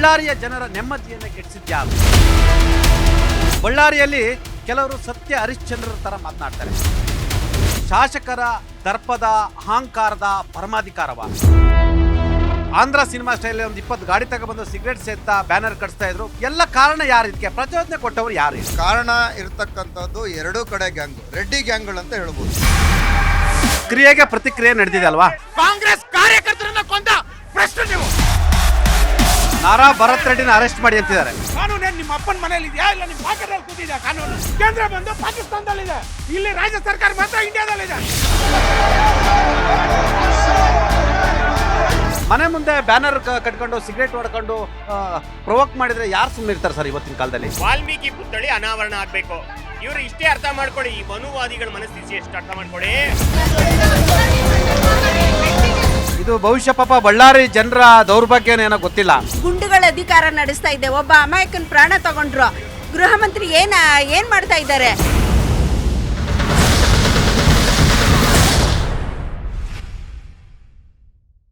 ಬಳ್ಳಾರಿಯ ಜನರ ನೆಮ್ಮದಿಯನ್ನು ಕೆಡಿಸಿದ್ಯಾರು? ಬಳ್ಳಾರಿಯಲ್ಲಿ ಕೆಲವರು ಸತ್ಯ ಹರಿಶ್ಚಂದ್ರರ ಥರ ಮಾತನಾಡ್ತಾರೆ. ಶಾಸಕರ ದರ್ಪದ ಅಹಂಕಾರದ ಪರಮಾಧಿಕಾರವ. ಆಂಧ್ರ ಸಿನಿಮಾ ಸ್ಟೈಲ್ ಒಂದು 20 ಗಾಡಿ ತಗೊಬಂದು ಸಿಗರೇಟ್ ಸೇರ್ತ ಬ್ಯಾನರ್ ಕಟ್ಸ್ತಾ ಇದ್ರು. ಎಲ್ಲ ಕಾರಣ ಯಾರು? ಇದಕ್ಕೆ ಪ್ರಚೋದನೆ ಕೊಟ್ಟವರು ಯಾರು? ಕಾರಣ ಇರತಕ್ಕಂಥದ್ದು ಎರಡೂ ಕಡೆ ಗ್ಯಾಂಗ್, ರೆಡ್ಡಿ ಗ್ಯಾಂಗ್ಗಳು ಅಂತ ಹೇಳ್ಬೋದು. ಕ್ರಿಯೆಗೆ ಪ್ರತಿಕ್ರಿಯೆ ನಡೆದಿದೆ ಅಲ್ವಾ? ಕಾಂಗ್ರೆಸ್ ಕಾರ್ಯಕರ್ತರನ್ನ ಕೊಂದ ಪ್ರಶ್ನೆ ನೀವು. ನಾರಾ ಭರತ್ ರೆಡ್ಡಿನ ಅರೆಸ್ಟ್ ಮಾಡಿ ಅಂತಿದ್ದಾರೆ. ಕಾನೂನು ನಿಮ್ಮ ಅಪ್ಪನ ಮನೇಲಿ ಇದೆಯಾ ಇಲ್ಲ ನಿಮ್ಮ ಪಾಕೆಟಲ್ಲಿ ಕೂತಿದೆ ಕಾನೂನು? ಕೇಂದ್ರ ಬಂದು ಪಾಕಿಸ್ತಾನದಲ್ಲಿದೆ, ಇಲ್ಲಿ ರಾಜ್ಯ ಸರ್ಕಾರ ಮಾತ್ರ ಇಂಡಿಯಾದಲ್ಲಿದೆ. ಮನೆ ಮುಂದೆ ಬ್ಯಾನರ್ ಕಟ್ಕೊಂಡು ಸಿಗರೇಟ್ ಹೊಡ್ಕೊಂಡು ಪ್ರೊವೋಕ್ ಮಾಡಿದ್ರೆ ಯಾರು ಸುಮ್ಮನೆ ಇರ್ತಾರೆ ಸರ್ ಇವತ್ತಿನ ಕಾಲದಲ್ಲಿ? ವಾಲ್ಮೀಕಿ ಪುತ್ಥಳಿ ಅನಾವರಣ ಆಗ್ಬೇಕು. ಇವ್ರು ಇಷ್ಟೇ ಅರ್ಥ ಮಾಡ್ಕೊಳ್ಳಿ, ಈ ಮನುವಾದಿಗಳ ಮನಸ್ಥಿತಿ ಎಷ್ಟು ಅರ್ಥ ಮಾಡ್ಕೊಳ್ಳಿ. ಇದು ಭವಿಷ್ಯ ಪಾಪ ಬಳ್ಳಾರಿ ಜನರ ದೌರ್ಭಾಗ್ಯನೇನೋ ಗೊತ್ತಿಲ್ಲ. ಗುಂಡುಗಳ ಅಧಿಕಾರ ನಡೆಸ್ತಾ ಇದೆ. ಒಬ್ಬ ಅಮಾಯಕನ ಪ್ರಾಣ ತಗೊಂಡ್ರು. ಗೃಹ ಮಂತ್ರಿ ಏನ್ ಮಾಡ್ತಾ ಇದ್ದಾರೆ?